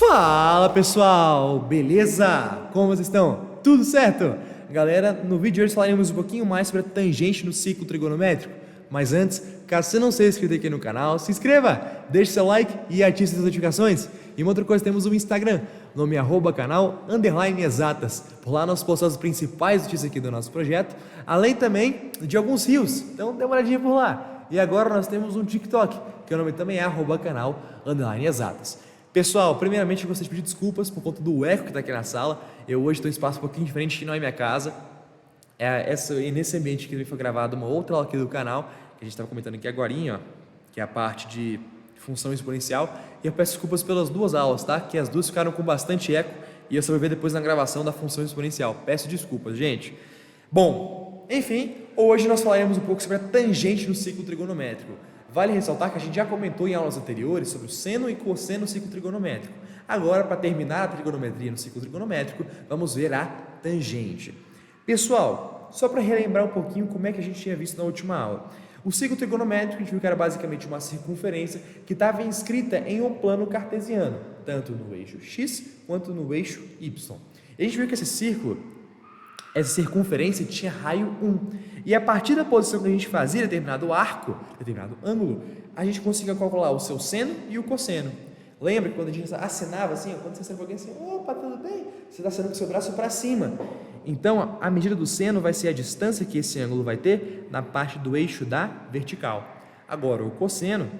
Fala pessoal, beleza? Como vocês estão? Tudo certo? Galera, no vídeo de hoje falaremos um pouquinho mais sobre a tangente no ciclo trigonométrico. Mas antes, caso você não seja inscrito aqui no canal, se inscreva, deixe seu like e ative as notificações. E uma outra coisa, temos o Instagram, nome @canal_exatas. Por lá nós postamos as principais notícias aqui do nosso projeto, além também de alguns rios, então dê uma olhadinha por lá. E agora nós temos um TikTok, que o nome também é @canal_exatas. Pessoal, primeiramente eu gostaria de pedir desculpas por conta do eco que está aqui na sala. Eu hoje estou em um espaço um pouquinho diferente, que não é minha casa. Nesse ambiente que foi gravado uma outra aula aqui do canal, que a gente estava comentando aqui agorinha, ó, que é a parte de função exponencial. E eu peço desculpas pelas duas aulas, tá? Que as duas ficaram com bastante eco e eu só vou ver depois na gravação da função exponencial. Peço desculpas, gente. Bom, enfim, hoje nós falaremos um pouco sobre a tangente no ciclo trigonométrico. Vale ressaltar que a gente já comentou em aulas anteriores sobre o seno e cosseno no ciclo trigonométrico. Agora, para terminar a trigonometria no ciclo trigonométrico, vamos ver a tangente. Pessoal, só para relembrar um pouquinho como é que a gente tinha visto na última aula. O ciclo trigonométrico, a gente viu que era basicamente uma circunferência que estava inscrita em um plano cartesiano, tanto no eixo x quanto no eixo y. E a gente viu que esse círculo, essa circunferência tinha raio 1. E a partir da posição que a gente fazia determinado arco, determinado ângulo, a gente conseguia calcular o seu seno e o cosseno. Lembra que quando a gente acenava assim, quando você acena para alguém assim, opa, tudo bem? Você está acenando com o seu braço para cima. Então, a medida do seno vai ser a distância que esse ângulo vai ter na parte do eixo da vertical. Agora, o cosseno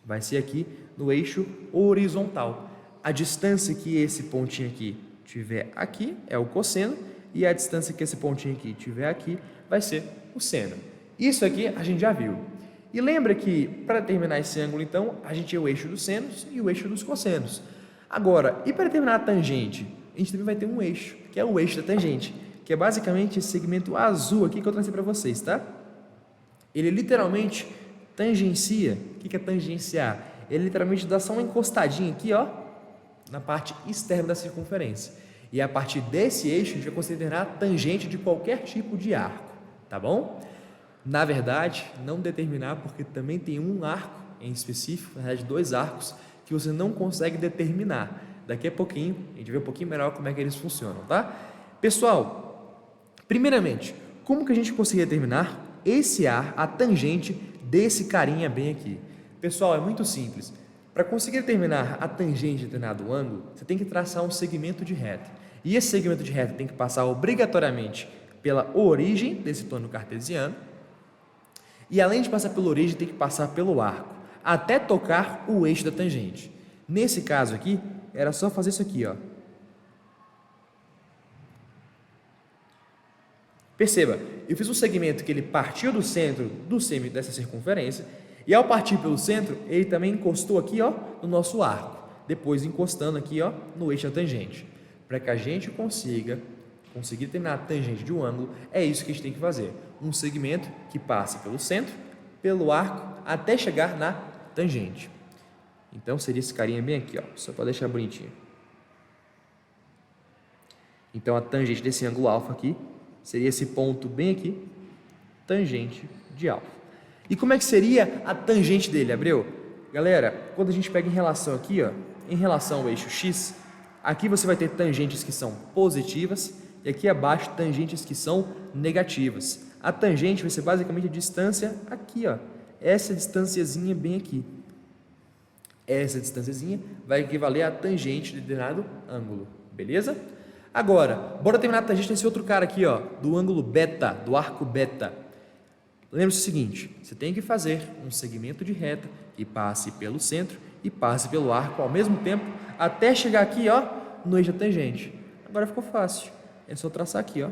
vai ser aqui no eixo horizontal. A distância que esse pontinho aqui tiver aqui é o cosseno, e a distância que esse pontinho aqui tiver aqui vai ser o seno. Isso aqui a gente já viu. E lembra que, para determinar esse ângulo, então, a gente tem o eixo dos senos e o eixo dos cossenos. Agora, e para determinar a tangente? A gente também vai ter um eixo, que é o eixo da tangente, que é basicamente esse segmento azul aqui que eu trouxe para vocês, tá? Ele literalmente tangencia. O que é tangenciar? Ele literalmente dá só uma encostadinha aqui, ó, na parte externa da circunferência. E a partir desse eixo, a gente vai considerar a tangente de qualquer tipo de arco, tá bom? Na verdade, não determinar, porque também tem um arco em específico, na verdade, dois arcos, que você não consegue determinar. Daqui a pouquinho, a gente vê um pouquinho melhor como é que eles funcionam, tá? Pessoal, primeiramente, como que a gente consegue determinar a tangente desse carinha bem aqui? Pessoal, é muito simples. Para conseguir determinar a tangente de determinado ângulo, você tem que traçar um segmento de reta. E esse segmento de reta tem que passar obrigatoriamente pela origem desse plano cartesiano. E além de passar pela origem, tem que passar pelo arco, até tocar o eixo da tangente. Nesse caso aqui, era só fazer isso aqui, ó. Perceba, eu fiz um segmento que ele partiu do centro do semi dessa circunferência, e ao partir pelo centro, ele também encostou aqui, ó, no nosso arco, depois encostando aqui, ó, no eixo da tangente. Para que a gente conseguir determinar a tangente de um ângulo, é isso que a gente tem que fazer. Um segmento que passe pelo centro, pelo arco, até chegar na tangente. Então, seria esse carinha bem aqui, ó, só para deixar bonitinho. Então, a tangente desse ângulo alfa aqui seria esse ponto bem aqui, tangente de alfa. E como é que seria a tangente dele, Abreu? Galera, quando a gente pega em relação aqui, ó, em relação ao eixo x, aqui você vai ter tangentes que são positivas e aqui abaixo tangentes que são negativas. A tangente vai ser basicamente a distância aqui, ó, essa distanciazinha bem aqui. Essa distanciazinha vai equivaler à tangente de determinado ângulo, beleza? Agora, bora terminar a tangente nesse outro cara aqui, ó, do ângulo beta, do arco beta. Lembre-se o seguinte, você tem que fazer um segmento de reta que passe pelo centro e passe pelo arco ao mesmo tempo, até chegar aqui, ó, no eixo da tangente. Agora ficou fácil, é só traçar aqui, ó.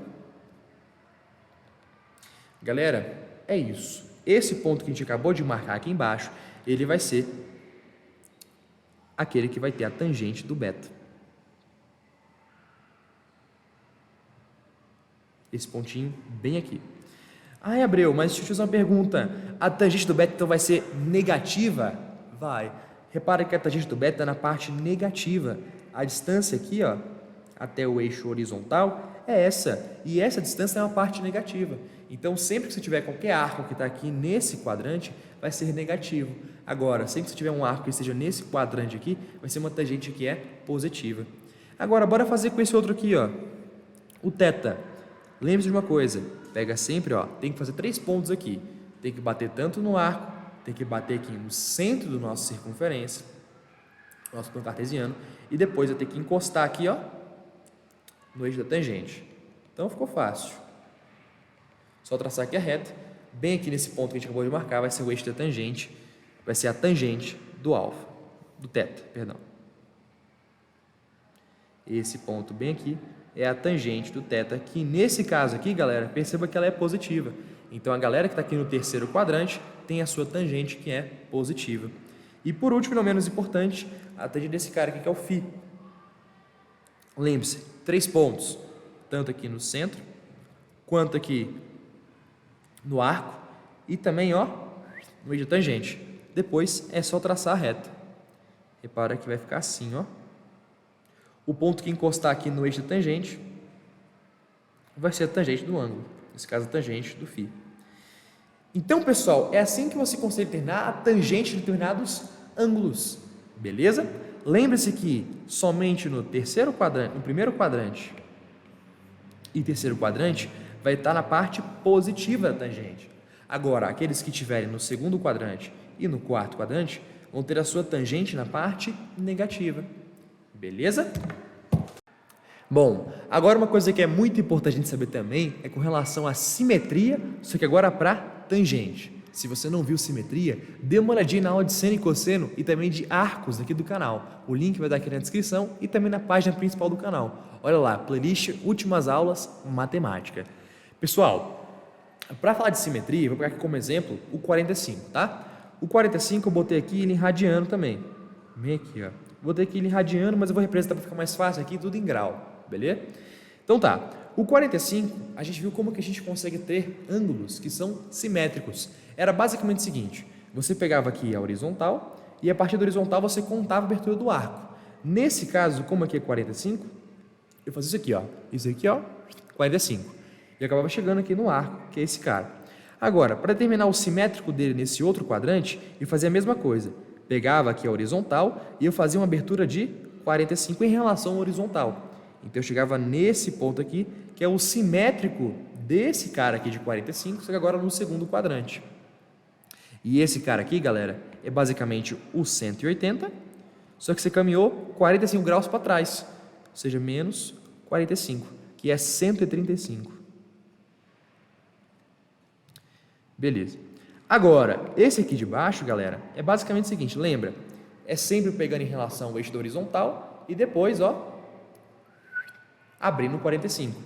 Galera, é isso. Esse ponto que a gente acabou de marcar aqui embaixo, ele vai ser aquele que vai ter a tangente do beta. Esse pontinho bem aqui. Ah, Abreu, mas deixa eu te fazer uma pergunta. A tangente do beta então vai ser negativa? Vai. Repara que a tangente do beta é na parte negativa. A distância aqui, ó, até o eixo horizontal é essa. E essa distância é uma parte negativa. Então, sempre que você tiver qualquer arco que está aqui nesse quadrante, vai ser negativo. Agora, sempre que você tiver um arco que esteja nesse quadrante aqui, vai ser uma tangente que é positiva. Agora, bora fazer com esse outro aqui, ó, o θ. Lembre-se de uma coisa, pega sempre, ó, tem que fazer 3 pontos aqui. Tem que bater tanto no arco, tem que bater aqui no centro do nosso circunferência, nosso plano cartesiano, e depois eu tenho que encostar aqui, ó, no eixo da tangente. Então ficou fácil. Só traçar aqui a reta, bem aqui nesse ponto que a gente acabou de marcar, vai ser o eixo da tangente, vai ser a tangente do alfa, do θ, perdão. Esse ponto bem aqui é a tangente do θ, que nesse caso aqui, galera, perceba que ela é positiva. Então a galera que está aqui no terceiro quadrante tem a sua tangente que é positiva. E por último, não menos importante, a tangente desse cara aqui que é o φ. Lembre-se, 3 pontos, tanto aqui no centro, quanto aqui no arco e também, ó, no eixo da tangente. Depois é só traçar a reta. Repara que vai ficar assim, ó. O ponto que encostar aqui no eixo da tangente vai ser a tangente do ângulo, nesse caso a tangente do φ. Então, pessoal, é assim que você consegue determinar a tangente de determinados ângulos, beleza? Lembre-se que somente no terceiro quadrante, no primeiro quadrante e terceiro quadrante vai estar na parte positiva da tangente. Agora, aqueles que estiverem no segundo quadrante e no quarto quadrante vão ter a sua tangente na parte negativa, beleza? Bom, agora uma coisa que é muito importante a gente saber também é com relação à simetria, só que agora para tangente. Se você não viu simetria, dê uma olhadinha na aula de seno e cosseno e também de arcos aqui do canal. O link vai estar aqui na descrição e também na página principal do canal. Olha lá, playlist Últimas Aulas Matemática. Pessoal, para falar de simetria, vou pegar aqui como exemplo o 45, tá? O 45 eu botei aqui ele em radiano também. Vem aqui, ó. Botei aqui ele em radiano, mas eu vou representar para ficar mais fácil aqui, tudo em grau, beleza? Então tá, o 45, a gente viu como que a gente consegue ter ângulos que são simétricos. Era basicamente o seguinte, você pegava aqui a horizontal e a partir da horizontal você contava a abertura do arco. Nesse caso, como aqui é 45, eu fazia isso aqui, ó, 45. E acabava chegando aqui no arco, que é esse cara. Agora, para determinar o simétrico dele nesse outro quadrante, eu fazia a mesma coisa. Pegava aqui a horizontal e eu fazia uma abertura de 45 em relação ao horizontal. Então eu chegava nesse ponto aqui, que é o simétrico desse cara aqui de 45, só que agora no segundo quadrante. E esse cara aqui, galera, é basicamente o 180, só que você caminhou 45 graus para trás, ou seja, menos 45, que é 135. Beleza. Agora, esse aqui de baixo, galera, é basicamente o seguinte, lembra? É sempre pegando em relação ao eixo da horizontal e depois, ó, abrindo 45.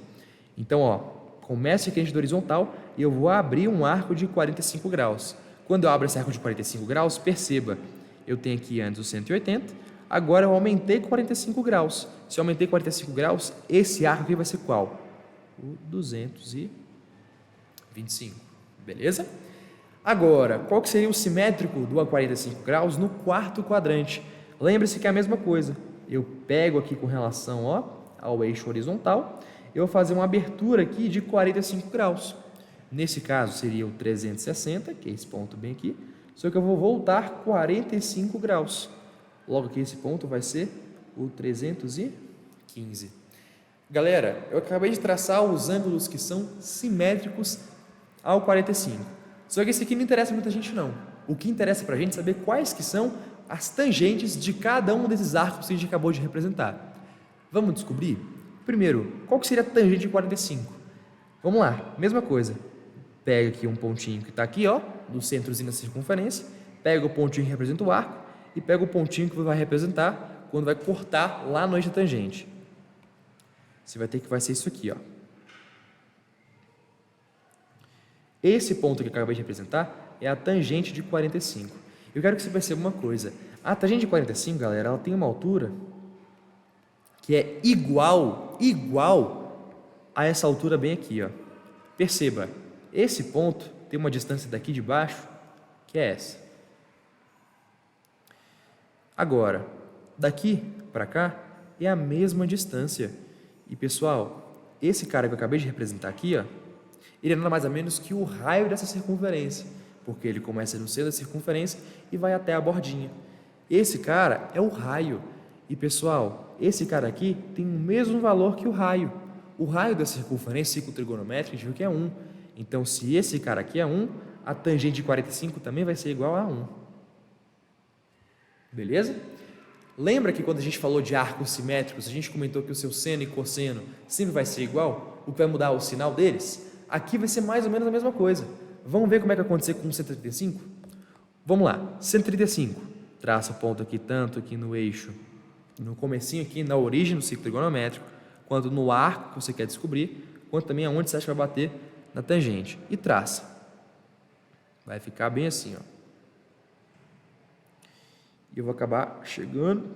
Então, ó, começa aqui a eixo da horizontal e eu vou abrir um arco de 45 graus. Quando eu abro esse arco de 45 graus, perceba, eu tenho aqui antes o 180, agora eu aumentei 45 graus. Se eu aumentei 45 graus, esse arco aqui vai ser qual? O 225, beleza? Agora, qual que seria o simétrico do a 45 graus no quarto quadrante? Lembre-se que é a mesma coisa. Eu pego aqui com relação, ó, ao eixo horizontal, eu vou fazer uma abertura aqui de 45 graus. Nesse caso seria o 360, que é esse ponto bem aqui, só que eu vou voltar 45 graus. Logo aqui esse ponto vai ser o 315. Galera, eu acabei de traçar os ângulos que são simétricos ao 45. Só que esse aqui não interessa muita gente não. O que interessa para a gente é saber quais que são as tangentes de cada um desses arcos que a gente acabou de representar. Vamos descobrir? Primeiro, qual que seria a tangente de 45? Vamos lá, mesma coisa. Pega aqui um pontinho que está aqui, ó, no centrozinho da circunferência, pega o pontinho que representa o arco e pega o pontinho que vai representar quando vai cortar lá no eixo da tangente. Você vai ter que vai ser isso aqui, ó. Esse ponto que eu acabei de representar é a tangente de 45. Eu quero que você perceba uma coisa. A tangente de 45, galera, ela tem uma altura que é igual a essa altura bem aqui, ó. Perceba, esse ponto tem uma distância daqui de baixo, que é essa. Agora, daqui para cá é a mesma distância. E, pessoal, esse cara que eu acabei de representar aqui, ó, ele é nada mais ou menos que o raio dessa circunferência, porque ele começa no centro da circunferência e vai até a bordinha. Esse cara é o raio. E, pessoal, esse cara aqui tem o mesmo valor que o raio. O raio da circunferência, ciclo trigonométrico, a gente viu que é 1. Então, se esse cara aqui é 1, a tangente de 45 também vai ser igual a 1. Beleza? Lembra que quando a gente falou de arcos simétricos, a gente comentou que o seu seno e cosseno sempre vai ser igual? O que vai mudar é o sinal deles? Aqui vai ser mais ou menos a mesma coisa. Vamos ver como é que vai acontecer com 135? Vamos lá, 135. Traça o ponto aqui, tanto aqui no eixo, no comecinho aqui, na origem do ciclo trigonométrico, quanto no arco que você quer descobrir, quanto também aonde você acha que vai bater na tangente. E traça. Vai ficar bem assim, ó. E eu vou acabar chegando.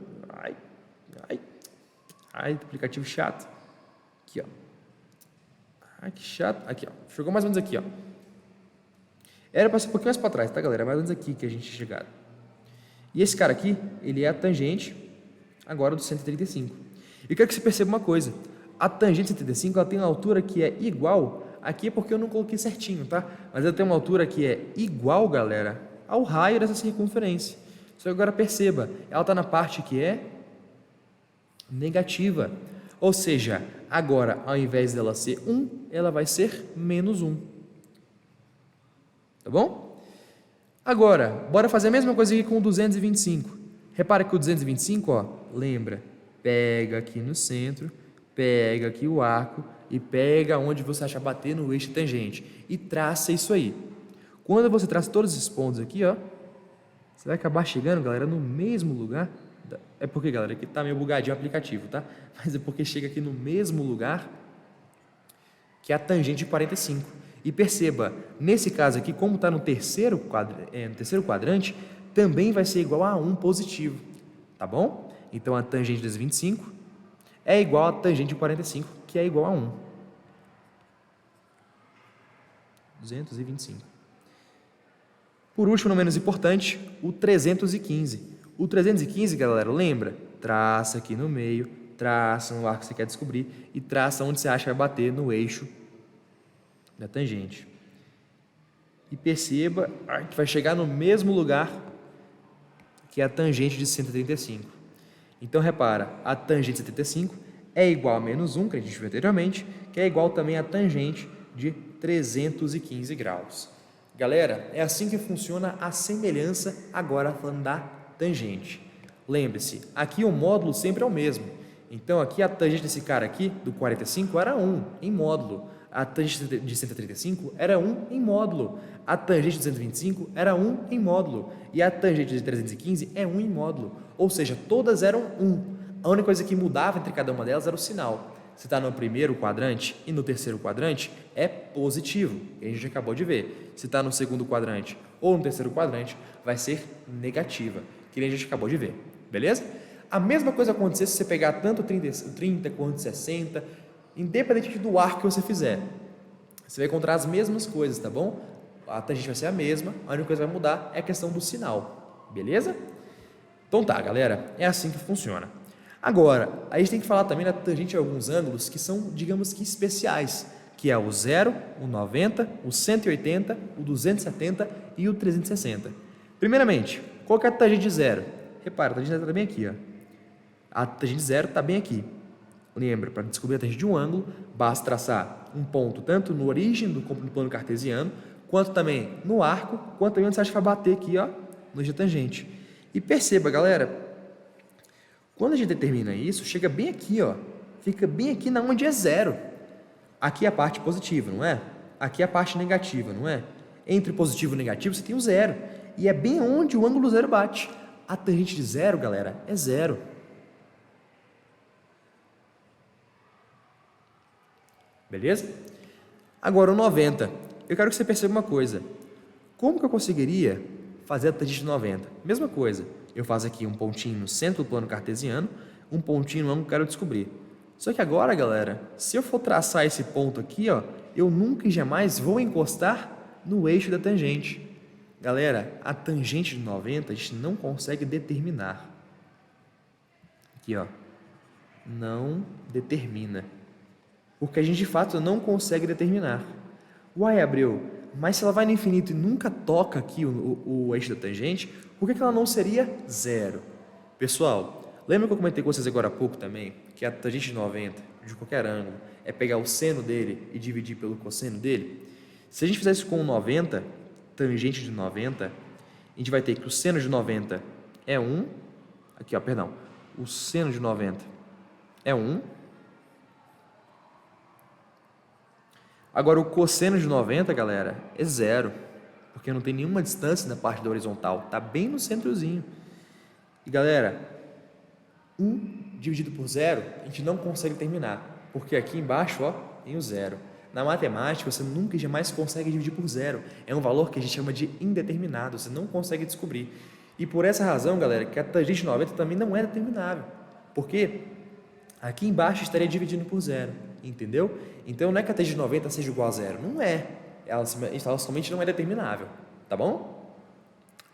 Ai, aplicativo chato. Aqui, ó. Ai, que chato. Aqui, ó. Chegou mais ou menos aqui, ó. Era para ser um pouquinho mais para trás, tá, galera? Mais ou menos aqui que a gente tinha chegado. E esse cara aqui, ele é a tangente agora do 135. Eu quero que você perceba uma coisa. A tangente 135, ela tem uma altura que é igual. Aqui é porque eu não coloquei certinho, tá? Mas ela tem uma altura que é igual, galera, ao raio dessa circunferência. Só que agora perceba, ela está na parte que é negativa. Ou seja, agora, ao invés dela ser 1, ela vai ser menos 1. Tá bom? Agora, bora fazer a mesma coisa aqui com o 225. Repara que o 225, ó, lembra, pega aqui no centro, pega aqui o arco e pega onde você acha bater no eixo tangente e traça isso aí. Quando você traça todos esses pontos aqui, ó, você vai acabar chegando, galera, no mesmo lugar. É porque, galera, aqui tá meio bugadinho o aplicativo, tá? Mas é porque chega aqui no mesmo lugar que a tangente de 45. E perceba, nesse caso aqui, como está no terceiro quadrante, também vai ser igual a 1 positivo, tá bom? Então, a tangente de 25 é igual a tangente de 45, que é igual a 1. 225. Por último, não menos importante, o 315. O 315, galera, lembra? Traça aqui no meio, traça no arco que você quer descobrir e traça onde você acha que vai bater no eixo da tangente. E perceba que vai chegar no mesmo lugar que a tangente de 135. Então, repara, a tangente de 75 é igual a menos 1, que a gente viu anteriormente, que é igual também à tangente de 315 graus. Galera, é assim que funciona a semelhança, agora falando da tangente. Lembre-se, aqui o módulo sempre é o mesmo. Então, aqui a tangente desse cara aqui, do 45, era 1 em módulo. A tangente de 135 era 1 em módulo. A tangente de 125 era 1 em módulo. E a tangente de 315 é 1 em módulo. Ou seja, todas eram 1. A única coisa que mudava entre cada uma delas era o sinal. Se está no primeiro quadrante e no terceiro quadrante, é positivo, que a gente acabou de ver. Se está no segundo quadrante ou no terceiro quadrante, vai ser negativa, que a gente acabou de ver. Beleza? A mesma coisa acontecer se você pegar tanto o 30 quanto o 60, independente do arco que você fizer. Você vai encontrar as mesmas coisas, tá bom? A tangente vai ser a mesma, a única coisa que vai mudar é a questão do sinal. Beleza? Então tá, galera, é assim que funciona. Agora, a gente tem que falar também da tangente de alguns ângulos que são, digamos que especiais, que é o 0, o 90, o 180, o 270 e o 360. Primeiramente, qual que é a tangente de 0? Repara, a tangente de 0 está bem aqui, ó. A tangente de 0 está bem aqui. Lembra, para descobrir a tangente de um ângulo, basta traçar um ponto tanto no origem do plano cartesiano, quanto também no arco, quanto também onde você acha que vai bater aqui, ó, no eixo da tangente. E perceba, galera, quando a gente determina isso, chega bem aqui, ó, fica bem aqui na onde é 0. Aqui é a parte positiva, não é? Aqui é a parte negativa, não é? Entre positivo e negativo você tem o 0. E é bem onde o ângulo 0 bate. A tangente de 0, galera, é 0. Beleza? Agora o 90. Eu quero que você perceba uma coisa. Como que eu conseguiria fazer a tangente de 90? Mesma coisa. Eu faço aqui um pontinho no centro do plano cartesiano, um pontinho no ângulo que eu quero descobrir. Só que agora, galera, se eu for traçar esse ponto aqui, ó, eu nunca e jamais vou encostar no eixo da tangente. Galera, a tangente de 90 a gente não consegue determinar. Aqui, ó. Não determina. Porque a gente, de fato, não consegue determinar. Uai, Abreu, Mas se ela vai no infinito e nunca toca aqui o eixo da tangente, por que ela não seria zero? Pessoal, lembra que eu comentei com vocês agora há pouco também, que a tangente de 90, de qualquer ângulo, é pegar o seno dele e dividir pelo cosseno dele? Se a gente fizer isso com 90, tangente de 90, a gente vai ter que o seno de 90 é 1, aqui ó, perdão, o seno de 90 é 1, agora o cosseno de 90, galera, é 0, porque não tem nenhuma distância na parte da horizontal, está bem no centrozinho. E galera, 1 dividido por 0, a gente não consegue terminar, porque aqui embaixo ó, tem o 0. Na matemática, você nunca e jamais consegue dividir por 0. É um valor que a gente chama de indeterminado, você não consegue descobrir. E por essa razão, galera, que a tangente de 90 também não é determinável, porque aqui embaixo estaria dividindo por 0, entendeu? Então não é que a tangente de 90 seja igual a 0, não é. Ela somente não é determinável, tá bom?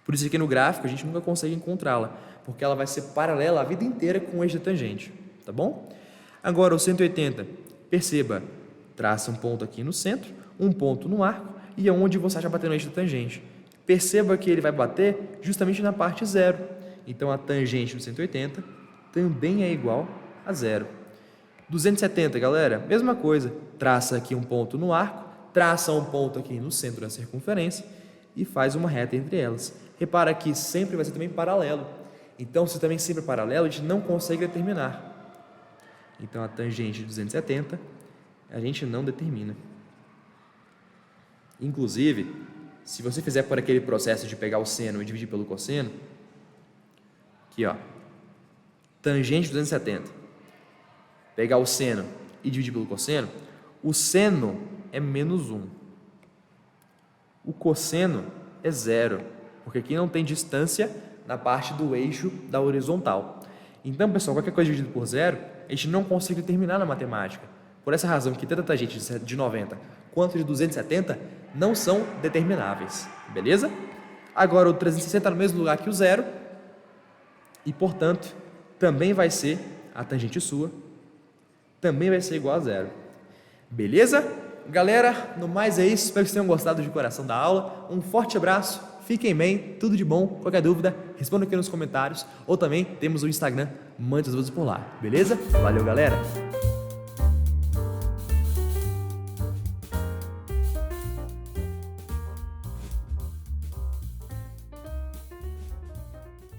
Por isso aqui no gráfico a gente nunca consegue encontrá-la, porque ela vai ser paralela a vida inteira com o eixo da tangente, tá bom? Agora o 180, perceba, traça um ponto aqui no centro, um ponto no arco, e é onde você vai bater no eixo da tangente. Perceba que ele vai bater justamente na parte 0. Então a tangente do 180 também é igual a 0. 270, galera, mesma coisa. Traça aqui um ponto no arco, traça um ponto aqui no centro da circunferência e faz uma reta entre elas. Repara que sempre vai ser também paralelo. Então, se também sempre é paralelo, a gente não consegue determinar. Então, a tangente de 270, a gente não determina. Inclusive, se você fizer por aquele processo de pegar o seno e dividir pelo cosseno, aqui ó, tangente de 270, pegar o seno e dividir pelo cosseno, o seno é menos 1. O cosseno é 0, porque aqui não tem distância na parte do eixo da horizontal. Então, pessoal, qualquer coisa dividido por 0, a gente não consegue determinar na matemática. Por essa razão que tanto a tangente de 90 quanto de 270 não são determináveis, beleza? Agora o 360 está no mesmo lugar que o 0 e, portanto, também vai ser a tangente sua, também vai ser igual a 0. Beleza? Galera, no mais é isso. Espero que vocês tenham gostado de coração da aula. Um forte abraço, fiquem bem, tudo de bom. Qualquer dúvida, responda aqui nos comentários. Ou também temos o Instagram, mande as dúvidas por lá. Beleza? Valeu, galera!